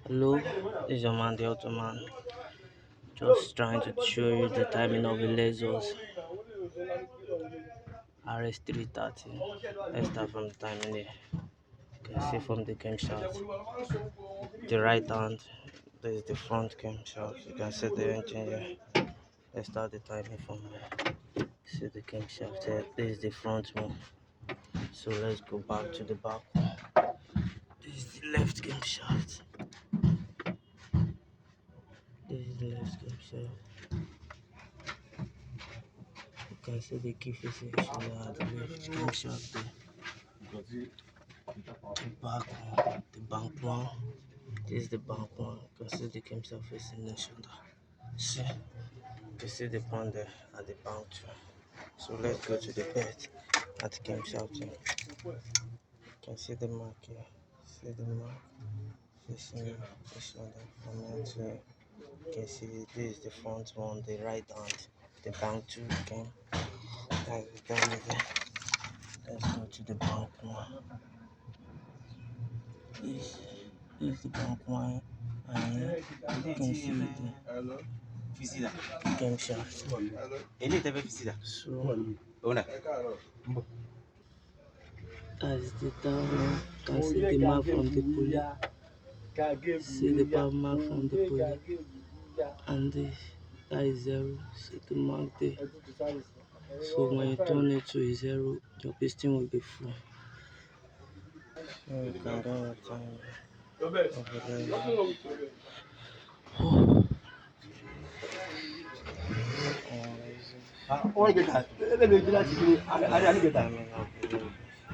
Hello, this is your man, the Ottoman. Just trying to show you the timing of the Lexus RX330. Let's start from the timing here. You can see from the camshaft, the right hand, this is the front camshaft. You can see the engine here. Let's start the timing from here. See the camshaft here. This is the front one. So let's go back to the back one. This is the left camshaft. This is the left camshaft. You can see the key facing shoulder at the left camshaft there. The back one, the bank one. This is the bank one. You can see the camshaft facing the shoulder. See, you can see the bond there at the bank too. So let's go to the bed at the camshaft too. You can see the mark here. See the mark facing the shoulder from here to here. You can see this is the front one, the right hand, the bank two again. That's the time there. Let's go to the bank one. This is the bank one, and here you can see the camshaft. So that's the down. You can see the mark from the pulley. See the power mark from the pulley, and this that is zero. See the mark there. So when you turn it to a zero, your piston will be full. So you can get your time over there. I want to get that. Let me get that. I get that.